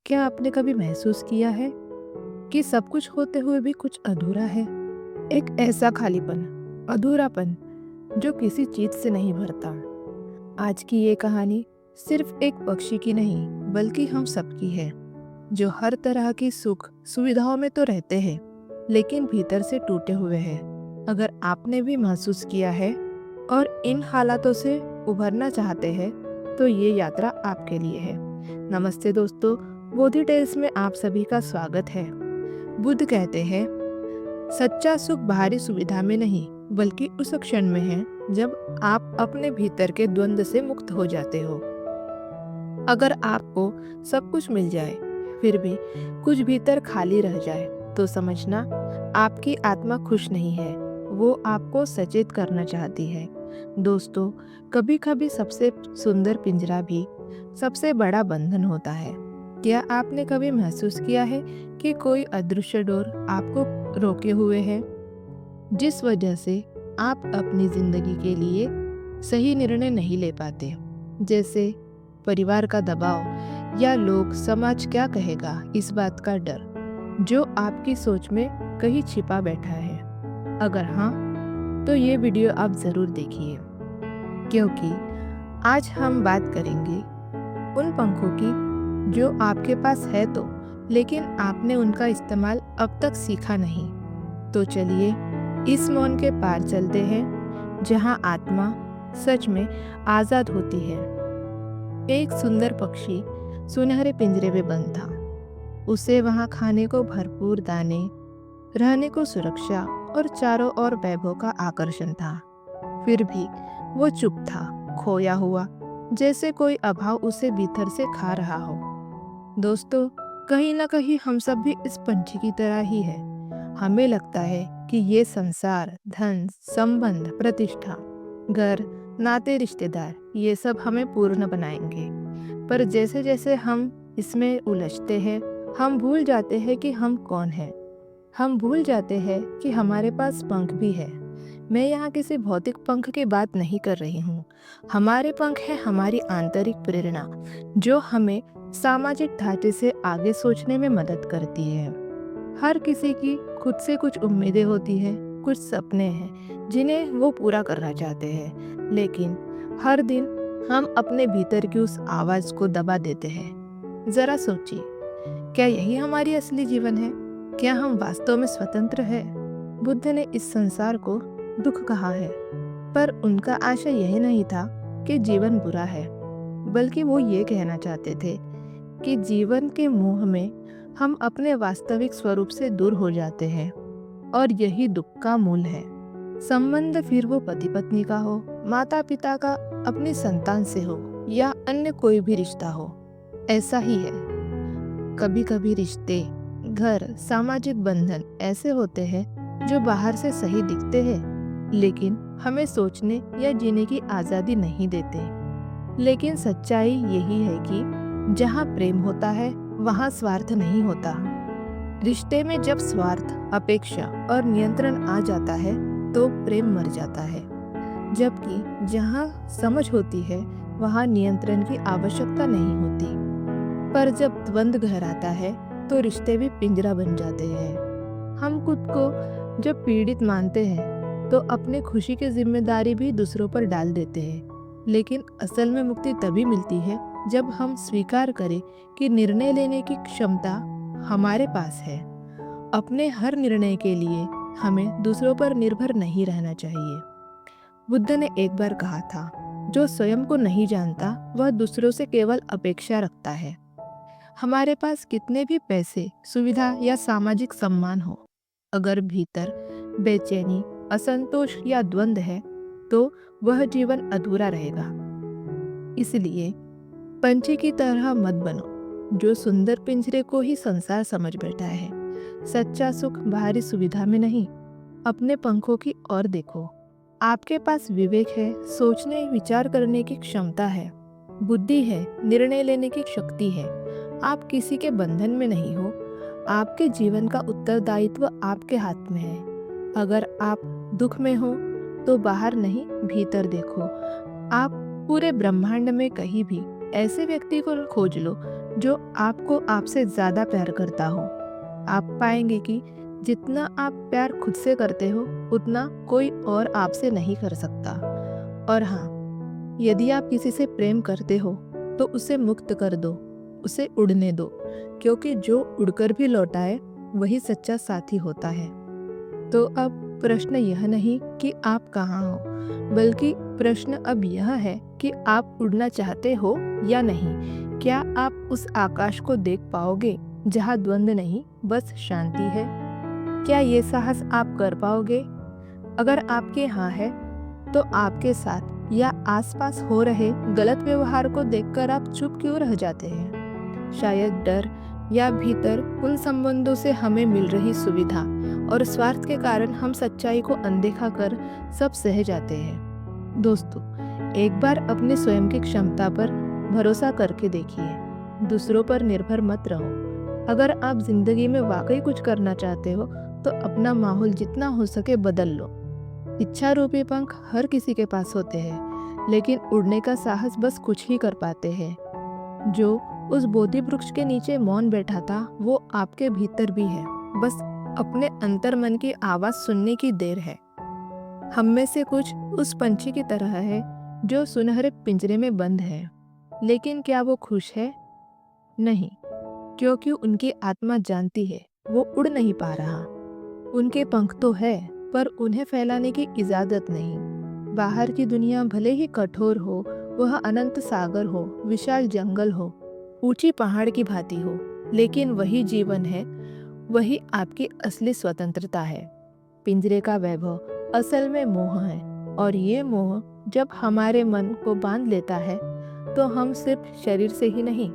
क्या आपने कभी महसूस किया है कि सब कुछ होते हुए भी कुछ अधूरा है? एक ऐसा खालीपन, अधूरापन जो किसी चीज से नहीं भरता। आज की ये कहानी सिर्फ एक पक्षी की नहीं, बल्कि हम सबकी है, जो हर तरह की सुख सुविधाओं में तो रहते हैं, लेकिन भीतर से टूटे हुए हैं। अगर आपने भी महसूस किया है और इन हालातों से उभरना चाहते हैं, तो ये यात्रा आपके लिए है। नमस्ते दोस्तों, बोधि टेल्स में आप सभी का स्वागत है। बुद्ध कहते हैं, सच्चा सुख बाहरी सुविधा में नहीं, बल्कि उस क्षण में है जब आप अपने भीतर के द्वंद्व से मुक्त हो जाते हो। अगर आपको सब कुछ मिल जाए, फिर भी कुछ भीतर खाली रह जाए, तो समझना आपकी आत्मा खुश नहीं है। वो आपको सचेत करना चाहती है। दोस्तों, कभी कभी सबसे सुंदर पिंजरा भी सबसे बड़ा बंधन होता है। क्या आपने कभी महसूस किया है कि कोई अदृश्य डोर आपको रोके हुए है, जिस वजह से आप अपनी जिंदगी के लिए सही निर्णय नहीं ले पाते? जैसे परिवार का दबाव या लोग समाज क्या कहेगा, इस बात का डर जो आपकी सोच में कहीं छिपा बैठा है। अगर हाँ, तो ये वीडियो आप ज़रूर देखिए, क्योंकि आज हम बात करेंगे उन पंखों की जो आपके पास है तो, लेकिन आपने उनका इस्तेमाल अब तक सीखा नहीं। तो चलिए इस मौन के पार चलते हैं, जहां आत्मा सच में आज़ाद होती है। एक सुंदर पक्षी सुनहरे पिंजरे में बंद था। उसे वहां खाने को भरपूर दाने, रहने को सुरक्षा और चारों ओर वैभव का आकर्षण था। फिर भी वो चुप था, खोया हुआ, जैसे कोई अभाव उसे भीतर से खा रहा हो। दोस्तों, कहीं ना कहीं हम सब भी इस पंछी की तरह ही है। हमें लगता है कि ये संसार, धन, संबंध, प्रतिष्ठा, घर, नाते, रिश्तेदार, ये सब हमें पूर्ण बनाएंगे। पर जैसे जैसे हम इसमें उलझते हैं, हम भूल जाते हैं कि हम कौन हैं। हम भूल जाते हैं कि हमारे पास पंख भी है। मैं यहाँ किसी भौतिक पंख की बात नहीं कर रही हूँ। हमारे पंख है हमारी आंतरिक प्रेरणा, जो हमें सामाजिक ढांचे से आगे सोचने में मदद करती है। हर किसी की खुद से कुछ उम्मीदें होती हैं, कुछ सपने हैं जिन्हें वो पूरा करना चाहते हैं, लेकिन हर दिन हम अपने भीतर की उस आवाज़ को दबा देते हैं। ज़रा सोचिए, क्या यही हमारी असली जीवन है? क्या हम वास्तव में स्वतंत्र हैं? बुद्ध ने इस संसार को दुख कहा है, पर उनका आशय यही नहीं था कि जीवन बुरा है, बल्कि वो ये कहना चाहते थे कि जीवन के मोह में हम अपने वास्तविक स्वरूप से दूर हो जाते हैं, और यही दुख का मूल है। संबंध, फिर वो पति पत्नी का हो, माता पिता का अपनी संतान से हो, या अन्य कोई भी रिश्ता हो, ऐसा ही है। कभी कभी रिश्ते, घर, सामाजिक बंधन ऐसे होते हैं जो बाहर से सही दिखते हैं, लेकिन हमें सोचने या जीने की आज़ादी नहीं देते। लेकिन सच्चाई यही है कि जहाँ प्रेम होता है, वहाँ स्वार्थ नहीं होता। रिश्ते में जब स्वार्थ, अपेक्षा और नियंत्रण आ जाता है, तो प्रेम मर जाता है। जबकि जहाँ समझ होती है, वहाँ नियंत्रण की आवश्यकता नहीं होती। पर जब द्वंद्व गहराता है, तो रिश्ते भी पिंजरा बन जाते हैं। हम खुद को जब पीड़ित मानते हैं, तो अपनी खुशी की जिम्मेदारी भी दूसरों पर डाल देते हैं। लेकिन असल में मुक्ति तभी मिलती है जब हम स्वीकार करें कि निर्णय लेने की क्षमता हमारे पास है। अपने हर निर्णय के लिए हमें दूसरों पर निर्भर नहीं रहना चाहिए। बुद्ध ने एक बार कहा था, जो स्वयं को नहीं जानता, वह दूसरों से केवल अपेक्षा रखता है। हमारे पास कितने भी पैसे, सुविधा या सामाजिक सम्मान हो, अगर भीतर बेचैनी, असंतोष या द्वंद्व है, तो वह जीवन अधूरा रहेगा। इसलिए पंछी की तरह मत बनो, जो सुंदर पिंजरे को ही संसार समझ बैठा है। सच्चा सुख बाहरी सुविधा में नहीं, अपने पंखों की ओर देखो। आपके पास विवेक है, सोचने विचार करने की क्षमता है, बुद्धि है, निर्णय लेने की शक्ति है। आप किसी के बंधन में नहीं हो। आपके जीवन का उत्तरदायित्व आपके हाथ में है। अगर आप दुख में हो, तो बाहर नहीं, भीतर देखो। आप पूरे ब्रह्मांड में कहीं भी ऐसे व्यक्ति को खोज लो जो आपको आपसे ज़्यादा प्यार करता हो। आप पाएंगे कि जितना आप प्यार खुद से करते हो उतना कोई और आपसे नहीं कर सकता। और हाँ, यदि आप किसी से प्रेम करते हो तो उसे मुक्त कर दो, उसे उड़ने दो, क्योंकि जो उड़कर भी लौटा है वही सच्चा साथी होता है। तो अब प्रश्न यह नहीं कि आप कहाँ हो, बल्कि प्रश्न अब यह है कि आप उड़ना चाहते हो या नहीं। क्या आप उस आकाश को देख पाओगे जहाँ द्वंद्व नहीं, बस शांति है? क्या ये साहस आप कर पाओगे? अगर आपके हाँ है, तो आपके साथ या आसपास हो रहे गलत व्यवहार को देखकर आप चुप क्यों रह जाते हैं? शायद डर या भीतर उन संबंधों से हमें मिल रही सुविधा और स्वार्थ के कारण हम सच्चाई को अनदेखा कर सब सह जाते हैं। दोस्तों, एक बार अपने स्वयं की क्षमता पर भरोसा करके देखिए। दूसरों पर निर्भर मत रहो। अगर आप जिंदगी में वाकई कुछ करना चाहते हो तो अपना माहौल जितना हो सके बदल लो। इच्छा रूपी पंख हर किसी के पास होते हैं, लेकिन उड़ने का साहस बस कुछ ही कर पाते हैं। जो उस बोधि वृक्ष के नीचे मौन बैठा था वो आपके भीतर भी है, बस अपने अंतर मन की आवाज सुनने की देर है। हम में से कुछ उस पंछी की तरह है जो सुनहरे पिंजरे में बंद है, लेकिन क्या वो खुश है? नहीं, क्योंकि उनकी आत्मा जानती है वो उड़ नहीं पा रहा। उनके पंख तो है, पर उन्हें फैलाने की इजाजत नहीं। बाहर की दुनिया भले ही कठोर हो, वह अनंत सागर हो, विशाल जंगल हो, ऊंची पहाड़ की भांति हो, लेकिन वही जीवन है, वही आपकी असली स्वतंत्रता है। पिंजरे का वैभव असल में मोह है, और ये मोह जब हमारे मन को बांध लेता है तो हम सिर्फ शरीर से ही नहीं,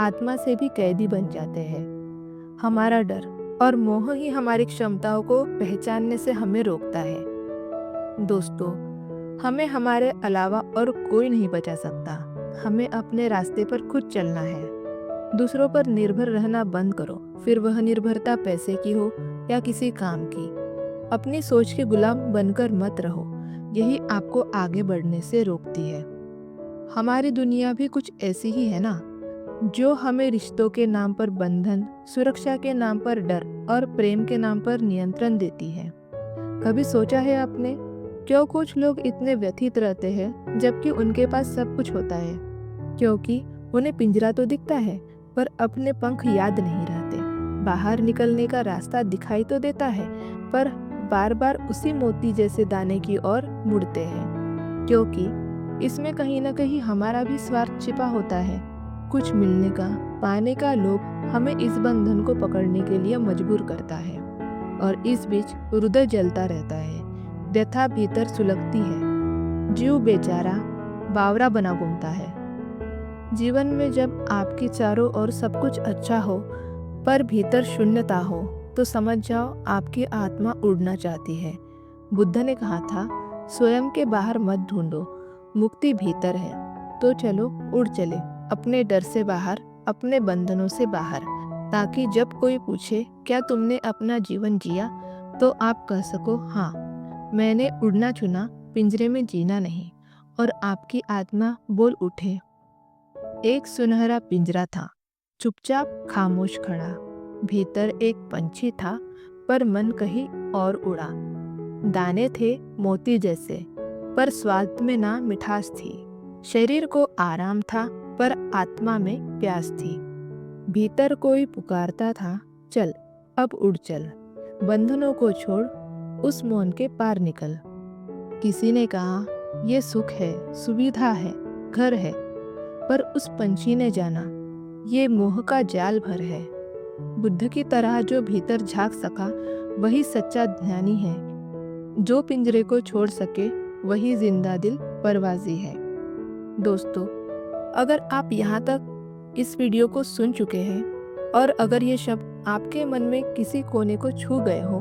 आत्मा से भी कैदी बन जाते हैं। हमारा डर और मोह ही हमारी क्षमताओं को पहचानने से हमें रोकता है। दोस्तों, हमें हमारे अलावा और कोई नहीं बचा सकता। हमें अपने रास्ते पर खुद चलना है। दूसरों पर निर्भर रहना बंद करो, फिर वह निर्भरता पैसे की हो या किसी काम की। अपनी सोच के गुलाम बनकर मत रहो, यही आपको आगे बढ़ने से रोकती है। हमारी दुनिया भी कुछ ऐसी ही है ना, जो हमें रिश्तों के नाम पर बंधन, सुरक्षा के नाम पर डर और प्रेम के नाम पर नियंत्रण देती है। कभी सोचा है आपने, क्यों कुछ लोग इतने व्यथित रहते हैं जबकि उनके पास सब कुछ होता है? क्योंकि उन्हें पिंजरा तो दिखता है, पर अपने पंख याद नहीं रहते। बाहर निकलने का रास्ता दिखाई तो देता है, पर बार बार उसी मोती जैसे दाने की ओर मुड़ते हैं, क्योंकि इसमें कहीं ना कहीं हमारा भी स्वार्थ छिपा होता है। कुछ मिलने का, पाने का लोभ हमें इस बंधन को पकड़ने के लिए मजबूर करता है, और इस बीच हृदय जलता रहता है, व्यथा भीतर सुलगती है, जीव बेचारा बावरा बना घूमता है। जीवन में जब आपके चारों ओर सब कुछ अच्छा हो पर भीतर शून्यता हो, तो समझ जाओ आपकी आत्मा उड़ना चाहती है। बुद्ध ने कहा था, स्वयं के बाहर मत ढूंढो, मुक्ति भीतर है। तो चलो उड़ चले, अपने डर से बाहर, अपने बंधनों से बाहर, ताकि जब कोई पूछे क्या तुमने अपना जीवन जिया, तो आप कह सको, हाँ, मैंने उड़ना चुना, पिंजरे में जीना नहीं। और आपकी आत्मा बोल उठे, एक सुनहरा पिंजरा था, चुपचाप खामोश खड़ा। भीतर एक पंछी था, पर मन कहीं और उड़ा। दाने थे मोती जैसे, पर स्वाद में ना मिठास थी। शरीर को आराम था, पर आत्मा में प्यास थी। भीतर कोई पुकारता था, चल अब उड़ चल, बंधनों को छोड़, उस मौन के पार निकल। किसी ने कहा, ये सुख है, सुविधा है, घर है, पर उस पंछी ने जाना, ये मोह का जाल भर है। बुद्ध की तरह जो भीतर झांक सका वही सच्चा ज्ञानी है। जो पिंजरे को छोड़ सके वही जिंदा दिल परवाजी है। दोस्तों, अगर आप यहाँ तक इस वीडियो को सुन चुके हैं और अगर ये शब्द आपके मन में किसी कोने को छू गए हो,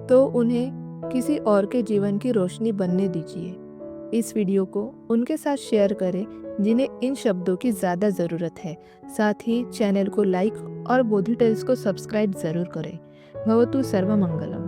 तो उन्हें किसी और के जीवन की रोशनी बनने दीजिए। इस वीडियो को उनके साथ शेयर करें जिन्हें इन शब्दों की ज़्यादा ज़रूरत है। साथ ही चैनल को लाइक और बोधि टेल्स को सब्सक्राइब ज़रूर करें। भवतु सर्वमंगलम।